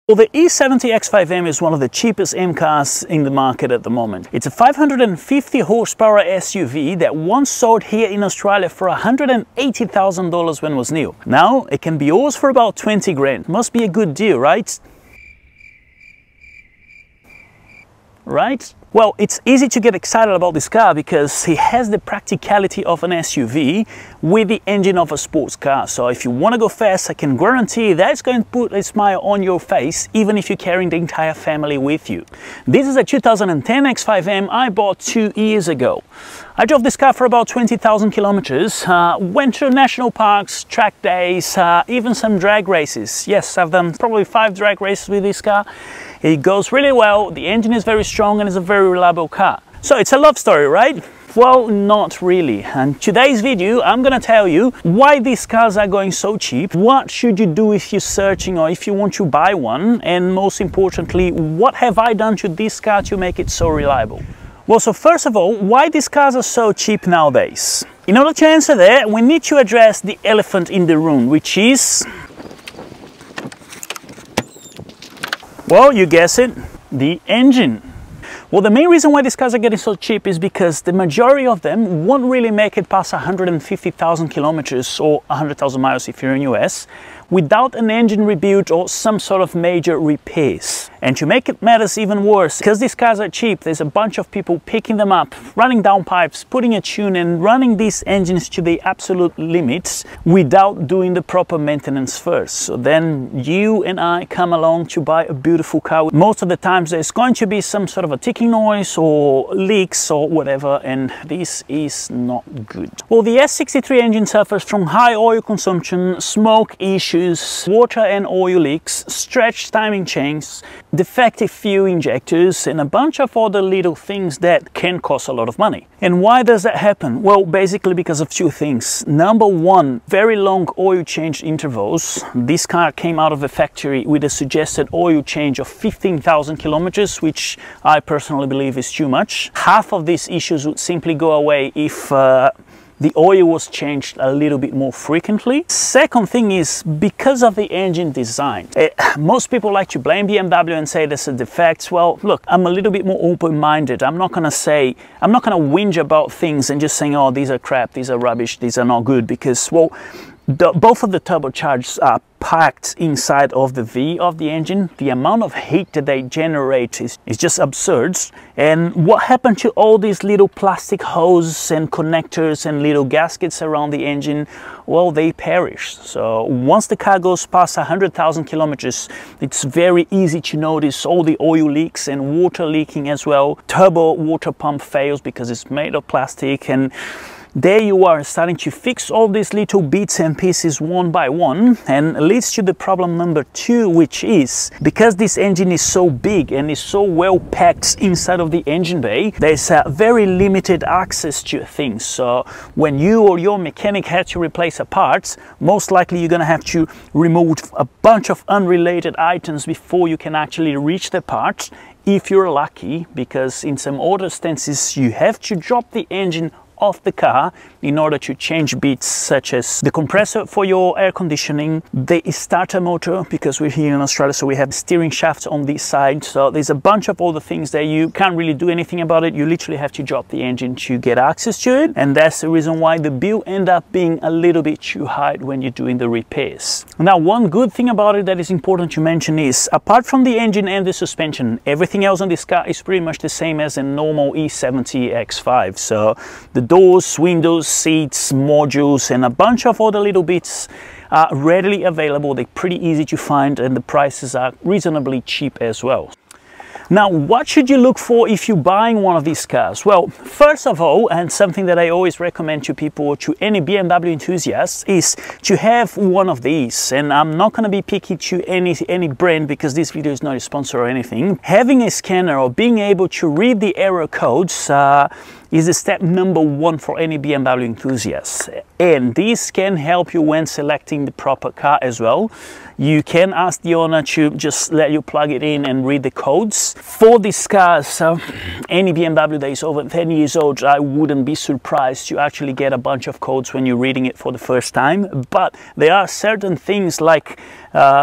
Well, the E70 X5M is one of the cheapest M cars in the market at the moment. It's a 550 horsepower SUV that once sold here in Australia for $180,000 when it was new. Now it can be yours for about 20 grand. Must be a good deal, right? Right? Well, it's easy to get excited about this car because it has the practicality of an SUV with the engine of a sports car. So if you want to go fast, I can guarantee that's going to put a smile on your face, even if you're carrying the entire family with you. This is a 2010 X5M I bought 2 years ago. I drove this car for about 20,000 kilometers, went to national parks, track days, even some drag races. Yes, I've done probably 5 drag races with this car. It goes really well, the engine is very strong and it's a very reliable car. So it's a love story, right? Well, not really. And today's video, I'm gonna tell you why these cars are going so cheap, what should you do if you're searching or if you want to buy one, and most importantly, what have I done to this car to make it so reliable? Well, so first of all, why these cars are so cheap nowadays? In order to answer that, we need to address the elephant in the room, which is, well, you guess it, the engine. Well, the main reason why these cars are getting so cheap is because the majority of them won't really make it past 150,000 kilometers or 100,000 miles if you're in US without an engine rebuild or some sort of major repairs. And to make it matters even worse, because these cars are cheap, there's a bunch of people picking them up, running down pipes, putting a tune and running these engines to the absolute limits without doing the proper maintenance first. So then you and I come along to buy a beautiful car. Most of the times there's going to be some sort of a ticking noise or leaks or whatever, and this is not good. Well, the S63 engine suffers from high oil consumption, smoke issues, water and oil leaks, stretched timing chains, defective fuel injectors, and a bunch of other little things that can cost a lot of money. And why does that happen? Well, basically because of 2 things. Number one, very long oil change intervals. This car came out of the factory with a suggested oil change of 15,000 kilometers, which I personally believe is too much. Half of these issues would simply go away if the oil was changed a little bit more frequently. Second thing is because of the engine design. Most people like to blame BMW and say there's a defect. Well, look, I'm a little bit more open-minded. I'm not gonna whinge about things and just saying, oh, these are crap, these are rubbish, these are not good, because, well, both of the turbochargers are packed inside of the V of the engine. The amount of heat that they generate is just absurd. And what happened to all these little plastic hoses and connectors and little gaskets around the engine? Well, they perish. So once the car goes past 100,000 kilometers, it's very easy to notice all the oil leaks and water leaking as well. Turbo water pump fails because it's made of plastic, and there you are starting to fix all these little bits and pieces one by one, and leads to the problem number 2, which is because this engine is so big and is so well packed inside of the engine bay, there's a very limited access to things. So when you or your mechanic had to replace a part, most likely you're gonna have to remove a bunch of unrelated items before you can actually reach the part, if you're lucky, because in some other instances you have to drop the engine off the car in order to change bits such as the compressor for your air conditioning, the starter motor, because we're here in Australia, so we have steering shafts on this side. So there's a bunch of other things that you can't really do anything about it. You literally have to drop the engine to get access to it, and that's the reason why the bill ends up being a little bit too high when you're doing the repairs. Now, one good thing about it that is important to mention is, apart from the engine and the suspension, everything else on this car is pretty much the same as a normal E70 X5. So the doors, windows, seats, modules, and a bunch of other little bits are readily available. They're pretty easy to find, and the prices are reasonably cheap as well. Now, what should you look for if you're buying one of these cars? Well, first of all, and something that I always recommend to people, or to any BMW enthusiasts, is to have one of these. And I'm not going to be picky to any brand because this video is not a sponsor or anything. Having a scanner or being able to read the error codes is the step number 1 for any BMW enthusiast. And this can help you when selecting the proper car as well. You can ask the owner to just let you plug it in and read the codes. For these cars, any BMW that is over 10 years old, I wouldn't be surprised to actually get a bunch of codes when you're reading it for the first time. But there are certain things like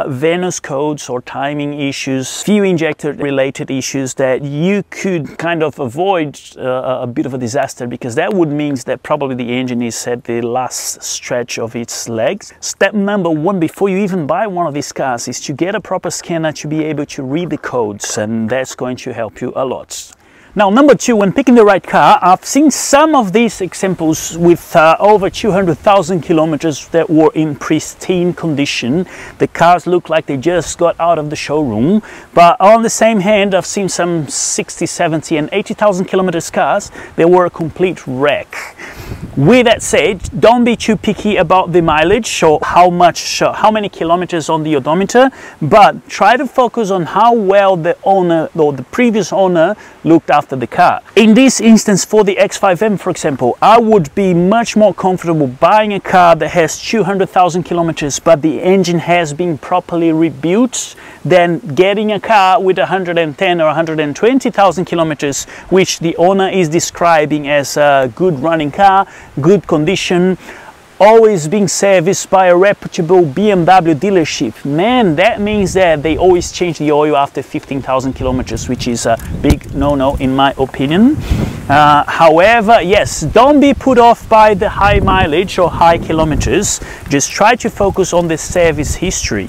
Venus codes or timing issues, few injector related issues that you could kind of avoid a bit of a disaster, because that would mean that probably the engine is at the last stretch of its legs. Step number one before you even buy one of these cars is to get a proper scanner to be able to read the codes, and that's going to help you a lot. Now, number two, when picking the right car, I've seen some of these examples with over 200,000 kilometers that were in pristine condition. The cars look like they just got out of the showroom. But on the same hand, I've seen some 60, 70 and 80,000 kilometers cars that were a complete wreck. With that said, don't be too picky about the mileage or how many kilometers on the odometer, but try to focus on how well the owner or the previous owner looked after the car. In this instance, for the X5M, for example, I would be much more comfortable buying a car that has 200,000 kilometers, but the engine has been properly rebuilt, than getting a car with 110 or 120,000 kilometers, which the owner is describing as a good running car, good condition, always being serviced by a reputable BMW dealership. Man, that means that they always change the oil after 15,000 kilometers, which is a big no-no in my opinion. However, yes, don't be put off by the high mileage or high kilometers. Just try to focus on the service history.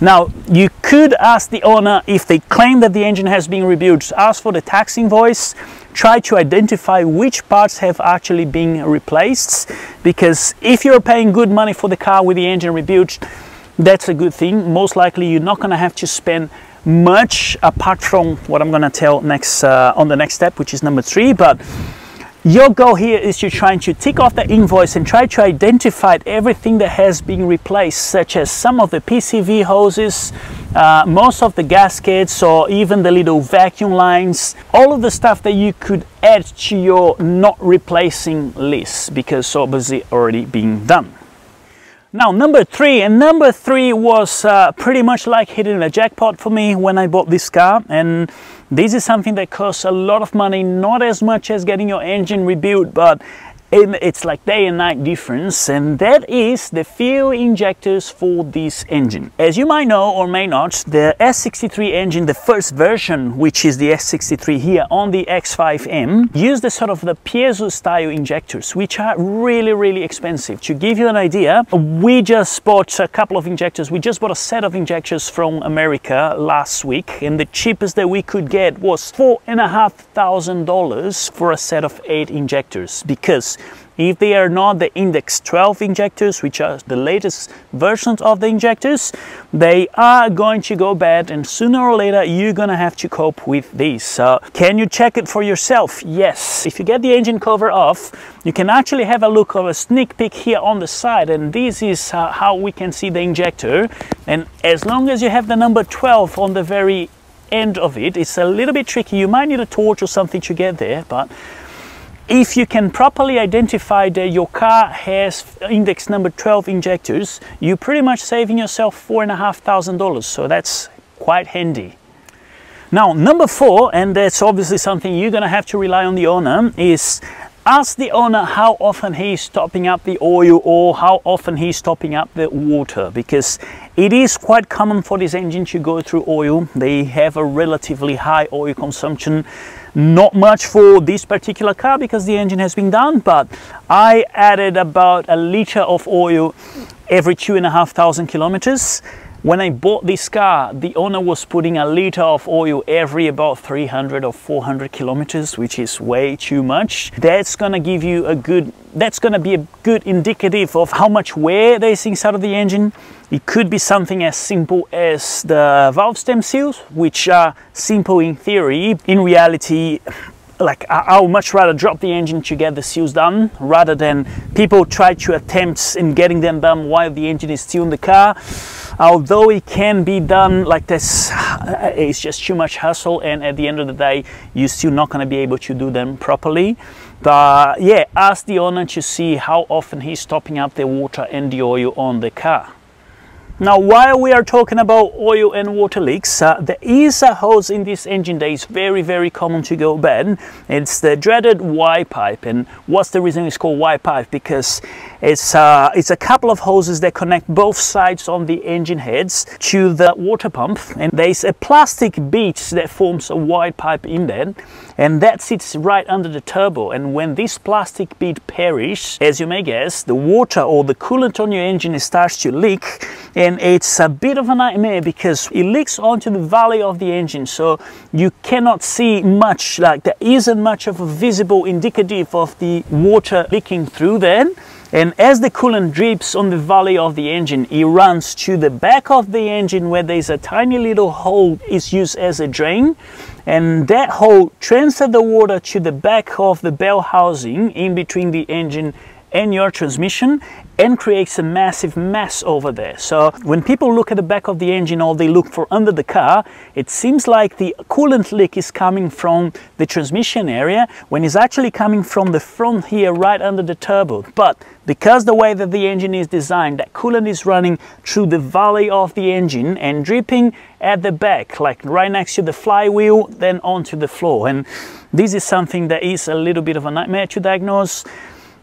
Now, you could ask the owner, if they claim that the engine has been rebuilt, ask for the tax invoice. Try to identify which parts have actually been replaced, because if you're paying good money for the car with the engine rebuilt, that's a good thing. Most likely you're not going to have to spend much, apart from what I'm going to tell next on the next step, which is number 3. But your goal here is to try to tick off the invoice and try to identify everything that has been replaced, such as some of the PCV hoses, most of the gaskets, or even the little vacuum lines, all of the stuff that you could add to your not replacing list, because obviously already being done. Now, number 3, and number 3 was pretty much like hitting a jackpot for me when I bought this car, and this is something that costs a lot of money, not as much as getting your engine rebuilt, but it's like day and night difference, and that is the fuel injectors for this engine. As you might know or may not, the S63 engine, the first version, which is the S63 here on the X5M, used the sort of the piezo style injectors, which are really expensive. To give you an idea, we just bought a couple of injectors. We just bought a set of injectors from America last week, and the cheapest that we could get was $4,500 for a set of 8 injectors, because if they are not the Index 12 injectors, which are the latest versions of the injectors, they are going to go bad, and sooner or later you're gonna have to cope with these. So can you check it for yourself? Yes. If you get the engine cover off, you can actually have a look of a sneak peek here on the side, and this is how we can see the injector. And as long as you have the number 12 on the very end of it, it's a little bit tricky. You might need a torch or something to get there, but if you can properly identify that your car has index number 12 injectors, you're pretty much saving yourself $4,500, so that's quite handy. Now, number 4, and that's obviously something you're gonna have to rely on the owner, is ask the owner how often he's topping up the oil or how often he's topping up the water, because it is quite common for this engine to go through oil. They have a relatively high oil consumption. Not much for this particular car because the engine has been done, but I added about a liter of oil every 2,500 kilometers. When I bought this car, the owner was putting a liter of oil every about 300 or 400 kilometers, which is way too much. That's gonna give you a good, that's gonna be a good indicative of how much wear there is inside of the engine. It could be something as simple as the valve stem seals, which are simple in theory. In reality, like, I would much rather drop the engine to get the seals done rather than people try to attempt in getting them done while the engine is still in the car. Although it can be done like this, it's just too much hassle, and at the end of the day you're still not going to be able to do them properly. But yeah, ask the owner to see how often he's topping up the water and the oil on the car. Now, while we are talking about oil and water leaks, there is a hose in this engine that is very common to go bad. It's the dreaded Y pipe. And what's the reason it's called Y pipe? Because It's a couple of hoses that connect both sides on the engine heads to the water pump, and there's a plastic bead that forms a wide pipe in there, and that sits right under the turbo. And when this plastic bead perishes, as you may guess, the water or the coolant on your engine starts to leak, and it's a bit of a nightmare because it leaks onto the valley of the engine, so you cannot see much, like there isn't much of a visible indicative of the water leaking through there. And as the coolant drips on the valley of the engine, it runs to the back of the engine where there's a tiny little hole is used as a drain, and that hole transfers the water to the back of the bell housing in between the engine and your transmission, and creates a massive mess over there. So when people look at the back of the engine or they look for under the car, it seems like the coolant leak is coming from the transmission area when it's actually coming from the front here right under the turbo. But because the way that the engine is designed, that coolant is running through the valley of the engine and dripping at the back, like right next to the flywheel, then onto the floor. And this is something that is a little bit of a nightmare to diagnose.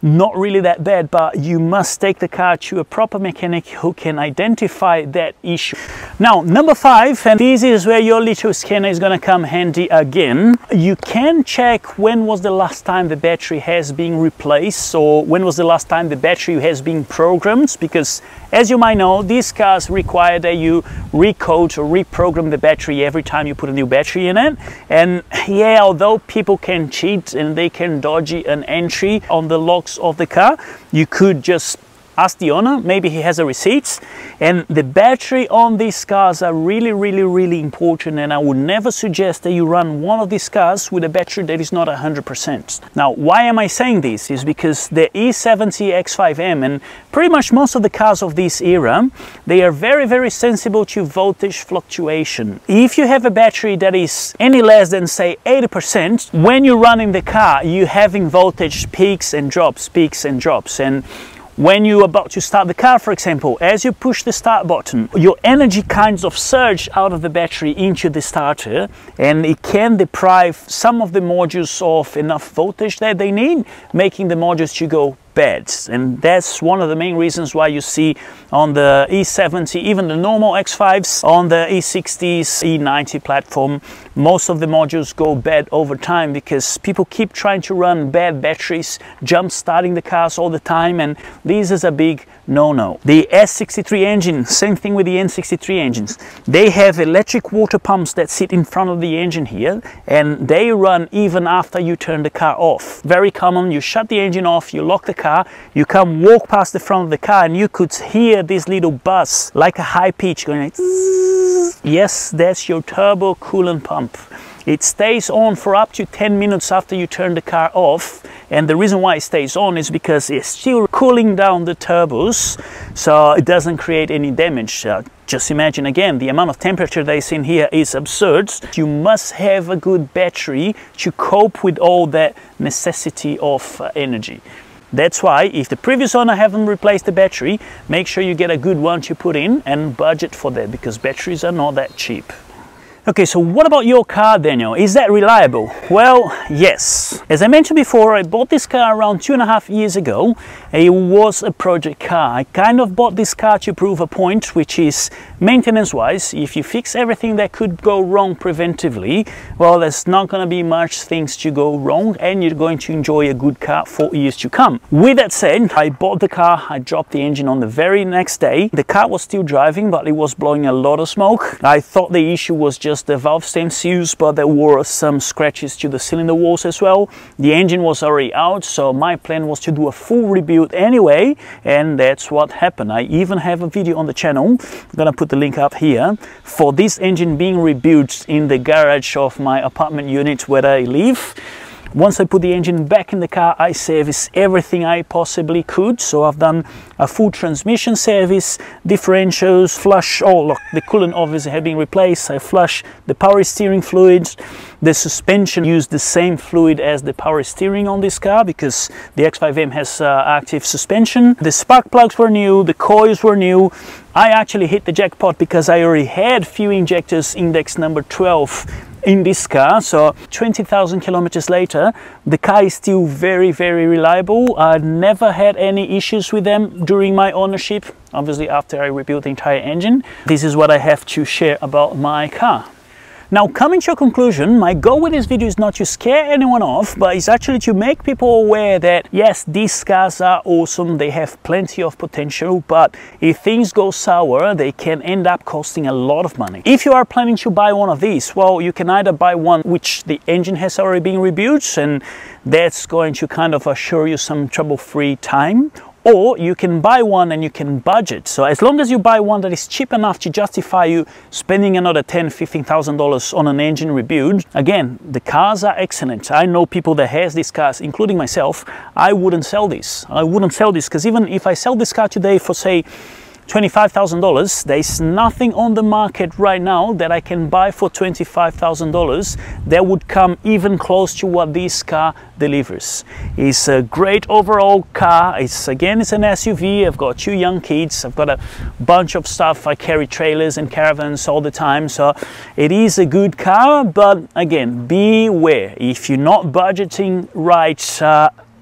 Not really that bad, but you must take the car to a proper mechanic who can identify that issue. Now, number 5, and this is where your little scanner is going to come handy again. You can check when was the last time the battery has been replaced, or when was the last time the battery has been programmed, because as you might know, these cars require that you recode or reprogram the battery every time you put a new battery in it. And yeah, although people can cheat and they can dodge an entry on the locks of the car, you could just ask the owner, maybe he has a receipt. And the battery on these cars are really important, and I would never suggest that you run one of these cars with a battery that is not 100%. Now, why am I saying this? Is because the E70 X5M and pretty much most of the cars of this era, they are very sensible to voltage fluctuation. If you have a battery that is any less than, say, 80%, when you're running the car, you're having voltage peaks and drops, and when you're about to start the car, for example, as you push the start button, your energy kinds of surge out of the battery into the starter, and it can deprive some of the modules of enough voltage that they need, making the modules to go bad. And that's one of the main reasons why you see on the E70, even the normal X5s, on the E60s, E90 platform, most of the modules go bad over time because people keep trying to run bad batteries, jump starting the cars all the time, and this is a big no-no. The S63 engine, same thing with the N63 engines. They have electric water pumps that sit in front of the engine here, and they run even after you turn the car off. Very common, you shut the engine off, you lock the car, you come walk past the front of the car, and you could hear this little buzz, like a high pitch going like zzz. Yes, that's your turbo coolant pump. It stays on for up to 10 minutes after you turn the car off, and the reason why it stays on is because it's still cooling down the turbos, so it doesn't create any damage. Just imagine again, the amount of temperature that is in here is absurd. You must have a good battery to cope with all that necessity of energy. That's why if the previous owner haven't replaced the battery, make sure you get a good one to put in and budget for that, because batteries are not that cheap. Okay, so what about your car, Daniel? Is that reliable? Well, yes. As I mentioned before, I bought this car around 2.5 years ago. It was a project car. I kind of bought this car to prove a point, which is maintenance-wise, if you fix everything that could go wrong preventively, well, there's not going to be much things to go wrong, and you're going to enjoy a good car for years to come. With that said, I bought the car, I dropped the engine on the very next day. The car was still driving, but it was blowing a lot of smoke. I thought the issue was just the valve stem seals, but there were some scratches to the cylinder walls as well. The engine was already out, so my plan was to do a full rebuild anyway, and that's what happened. I even have a video on the channel, I'm gonna put the link up here, for this engine being rebuilt in the garage of my apartment unit where I live. Once I put the engine back in the car, I serviced everything I possibly could. So I've done a full transmission service, differentials, flush, oh look, the coolant obviously had been replaced. I flushed the power steering fluids. The suspension used the same fluid as the power steering on this car because the X5M has active suspension. The spark plugs were new, the coils were new. I actually hit the jackpot because I already had fuel injectors index number 12 in this car. So 20,000 kilometers later, the car is still very, very reliable. I never had any issues with them during my ownership. Obviously, after I rebuilt the entire engine, this is what I have to share about my car. Now, coming to a conclusion, my goal with this video is not to scare anyone off, but it's actually to make people aware that yes, these cars are awesome, they have plenty of potential, but if things go sour, they can end up costing a lot of money. If you are planning to buy one of these, well, you can either buy one which the engine has already been rebuilt, and that's going to kind of assure you some trouble-free time, or you can buy one and you can budget. So as long as you buy one that is cheap enough to justify you spending another $10,000–$15,000 on an engine rebuild, again, the cars are excellent. I know people that has these cars, including myself. I wouldn't sell this. I wouldn't sell this, because even if I sell this car today for, say, $25,000, there's nothing on the market right now that I can buy for $25,000 that would come even close to what this car delivers. It's a great overall car. It's an SUV. I've got 2 young kids. I've got a bunch of stuff. I carry trailers and caravans all the time. So it is a good car, but again, beware. If you're not budgeting right,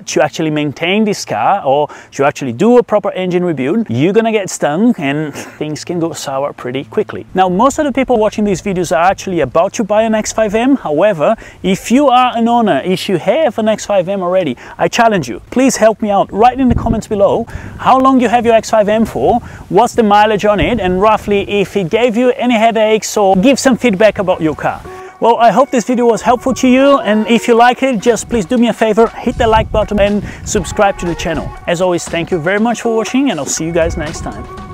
to actually maintain this car or to actually do a proper engine rebuild, you're gonna get stung and things can go sour pretty quickly. Now, most of the people watching these videos are actually about to buy an X5M. However, if you are an owner, if you have an X5M already, I challenge you, please help me out. Write in the comments below how long you have your X5M for, what's the mileage on it, and roughly if it gave you any headaches, or give some feedback about your car. Well, I hope this video was helpful to you, and if you like it, just please do me a favor, hit the like button and subscribe to the channel. As always, thank you very much for watching, and I'll see you guys next time.